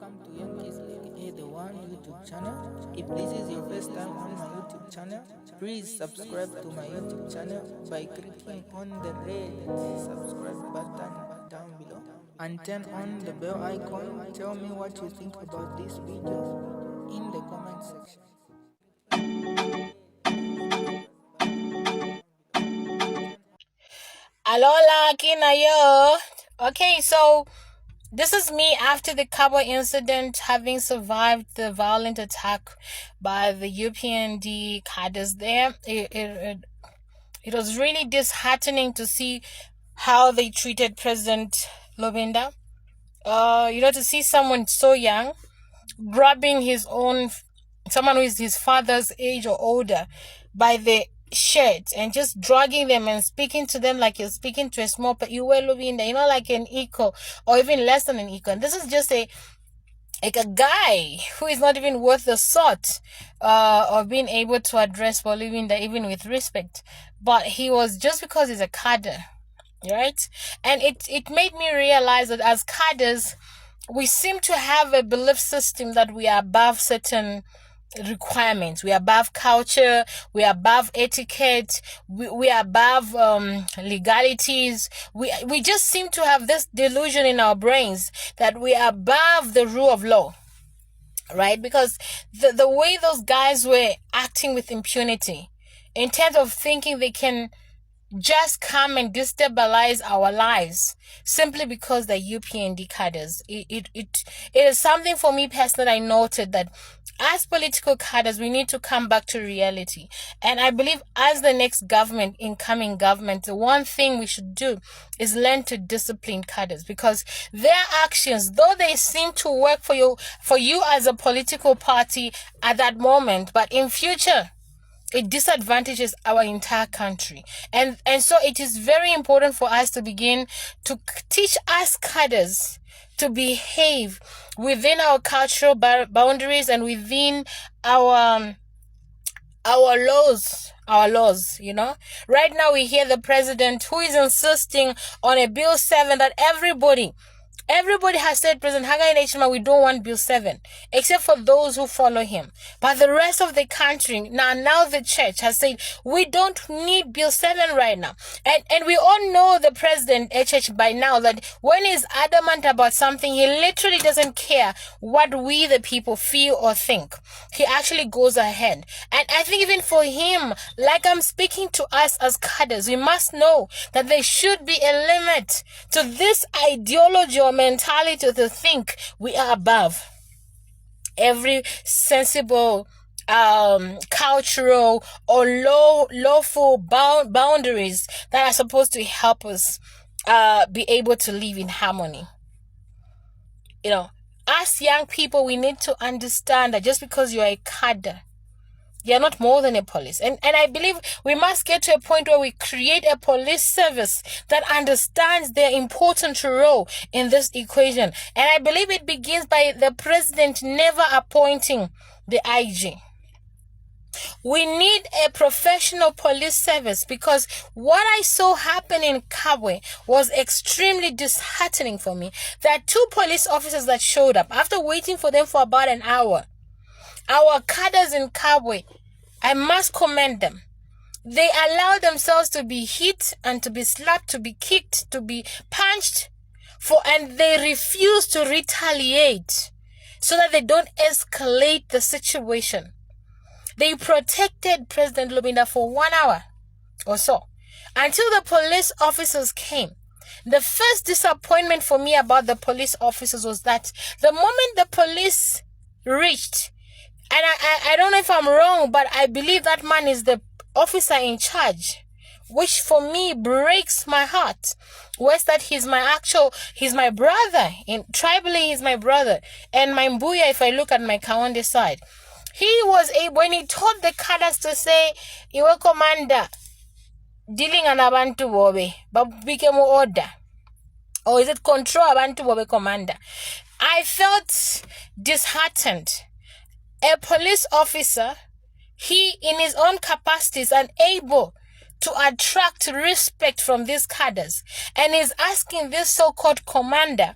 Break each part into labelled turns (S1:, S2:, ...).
S1: welcome to Young Kizzy, the one YouTube channel. If this is your first time on my YouTube channel, please subscribe to my YouTube channel by clicking on the red subscribe button down below and turn on the bell icon. Tell me what you think about this video in the comment section.
S2: Alola Kinayo. Okay, so this is me after the Cabo incident, having survived the violent attack by the UPND cadres there. It was really disheartening to see how they treated President Lobinda. To see someone so young grabbing someone who is his father's age or older by the shirt and just dragging them and speaking to them like you're speaking to a small, you were like an equal or even less than an equal. And this is just a guy who is not even worth the salt of being able to address Bolivinda even with respect. But he was, just because he's a cadre, right? And it made me realize that as cadres, we seem to have a belief system that we are above certain requirements. We are above culture, we are above etiquette, we are above legalities. We just seem to have this delusion in our brains that we are above the rule of law, right? Because the way those guys were acting with impunity, in terms of thinking they can just come and destabilize our lives simply because they're UPND cadres. It is something for me personally. I noted that as political cadres, we need to come back to reality. And I believe as the next incoming government, the one thing we should do is learn to discipline cadres, because their actions, though they seem to work for you as a political party at that moment, but in future, it disadvantages our entire country. And so it is very important for us to begin to teach us cadres to behave within our cultural boundaries and within our laws. Right now we hear the president who is insisting on a Bill 7 that Everybody has said, President Hagai Nechima, we don't want Bill 7, except for those who follow him. But the rest of the country, now the church has said, we don't need Bill 7 right now. And we all know the President, HH, by now, that when he's adamant about something, he literally doesn't care what we, the people, feel or think. He actually goes ahead. And I think even for him, like I'm speaking to us as cadres, we must know that there should be a limit to this ideology or mentality to think we are above every sensible cultural or lawful boundaries that are supposed to help us be able to live in harmony. As young people, we need to understand that just because you're a cadre, you're not more than a police. And I believe we must get to a point where we create a police service that understands their important role in this equation. And I believe it begins by the president never appointing the IG. We need a professional police service, because what I saw happen in Cabo was extremely disheartening for me. There are 2 police officers that showed up after waiting for them for about an hour. Our cadres in Cabo, I must commend them. They allow themselves to be hit and to be slapped, to be kicked, to be punched, and they refuse to retaliate so that they don't escalate the situation. They protected President Lubinda for 1 hour or so until the police officers came. The first disappointment for me about the police officers was that the moment the police reached, and I don't know if I'm wrong, but I believe that man is the officer in charge, which for me breaks my heart. Where's that he's my brother. Tribally, he's my brother. And my Mbuya, if I look at my Kaonde side, he was able, when he told the cadres to say, Iwe commander, dealing an abantu bobe, but became order. Or is it control abantu bobe commander? I felt disheartened. A police officer, he in his own capacity is unable to attract respect from these cadres, and is asking this so-called commander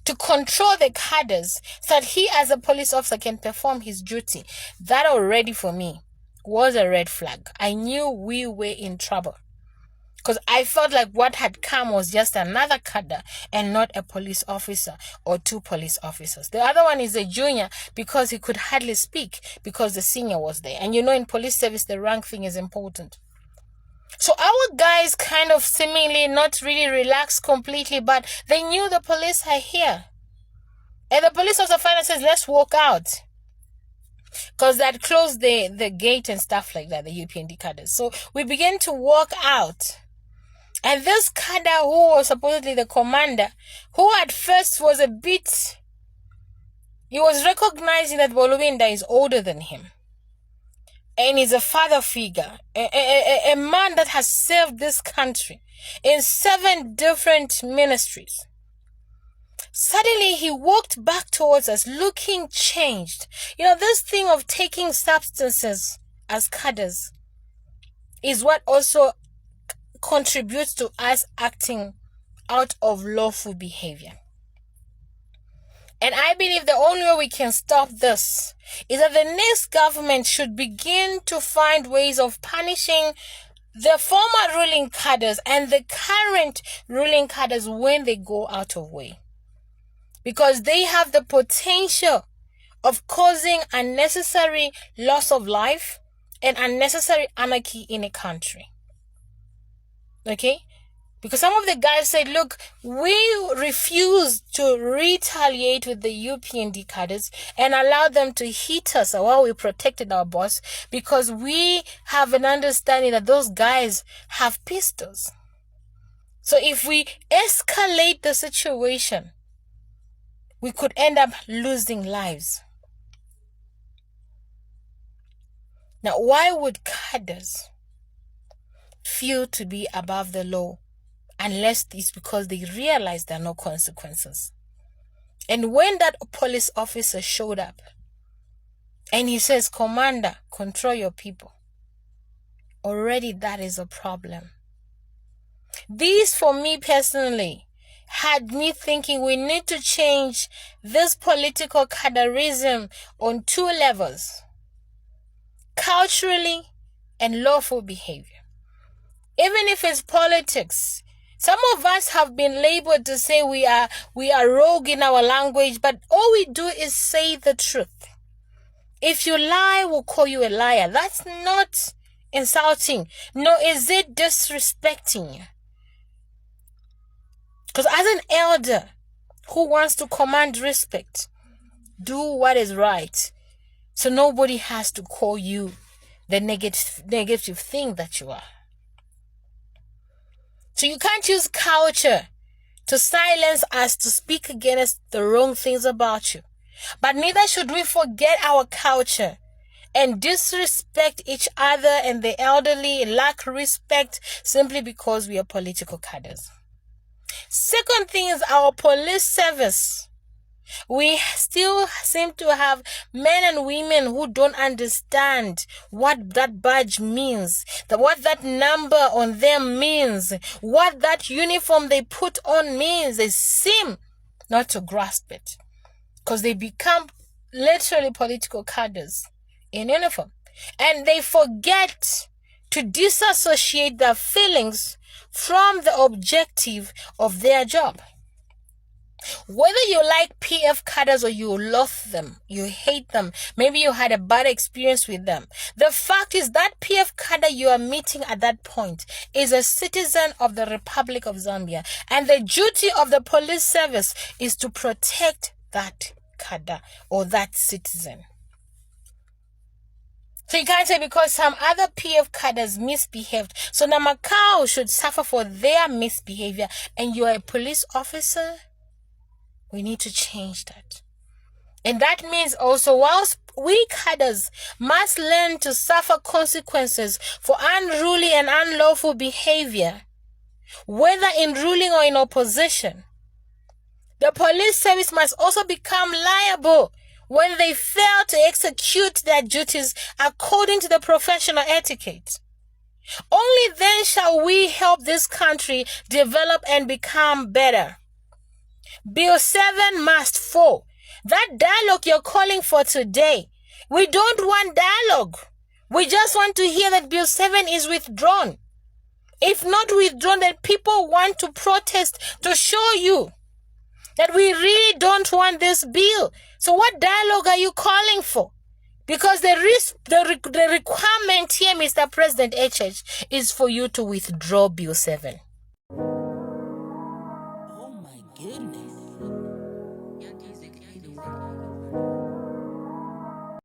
S2: to control the cadres so that he as a police officer can perform his duty. That already for me was a red flag. I knew we were in trouble. Because I felt like what had come was just another cadre and not a police officer or two police officers. The other one is a junior because he could hardly speak because the senior was there. And in police service, the rank thing is important. So our guys kind of seemingly not really relaxed completely, but they knew the police are here. And the police officer finally says, let's walk out. Because that closed the gate and stuff like that, the UPND cadres. So we began to walk out. And this cadre who was supposedly the commander, who at first was he was recognizing that Bolubinda is older than him. And is a father figure, a man that has served this country in 7 different ministries. Suddenly he walked back towards us looking changed. This thing of taking substances as cadres is what also contributes to us acting out of lawful behavior. And I believe the only way we can stop this is that the next government should begin to find ways of punishing the former ruling cadres and the current ruling cadres when they go out of way. Because they have the potential of causing unnecessary loss of life and unnecessary anarchy in a country. Okay? Because some of the guys said, look, we refused to retaliate with the UPND cadres and allow them to hit us while we protected our boss because we have an understanding that those guys have pistols. So if we escalate the situation, we could end up losing lives. Now, why would cadres feel to be above the law? Unless it's because they realize there are no consequences. And when that police officer showed up and he says, Commander, control your people, already that is a problem. These, for me personally, had me thinking we need to change this political caderism on 2 levels: culturally and lawful behavior. Even if it's politics, some of us have been labeled to say we are rogue in our language, but all we do is say the truth. If you lie, we'll call you a liar. That's not insulting. No, is it disrespecting you? Because as an elder who wants to command respect, do what is right, so nobody has to call you the negative thing that you are. So you can't use culture to silence us, to speak against the wrong things about you. But neither should we forget our culture and disrespect each other and the elderly, lack respect simply because we are political cadres. Second thing is our police service. We still seem to have men and women who don't understand what that badge means, what that number on them means, what that uniform they put on means. They seem not to grasp it because they become literally political cadres in uniform. And they forget to disassociate their feelings from the objective of their job. Whether you like PF cadres or you loathe them, you hate them, maybe you had a bad experience with them, the fact is that PF cadre you are meeting at that point is a citizen of the Republic of Zambia, and the duty of the police service is to protect that cadre or that citizen. So you can't say because some other PF cadres misbehaved, so Namakau should suffer for their misbehavior, and you are a police officer. We need to change that. And that means also, whilst we cadres must learn to suffer consequences for unruly and unlawful behavior, whether in ruling or in opposition, the police service must also become liable when they fail to execute their duties according to the professional etiquette. Only then shall we help this country develop and become better. Bill 7 must fall. That dialogue you're calling for today, we don't want dialogue. We just want to hear that Bill 7 is withdrawn. If not withdrawn, then people want to protest to show you that we really don't want this bill. So what dialogue are you calling for? Because the requirement here, Mr. President HH, is for you to withdraw Bill 7.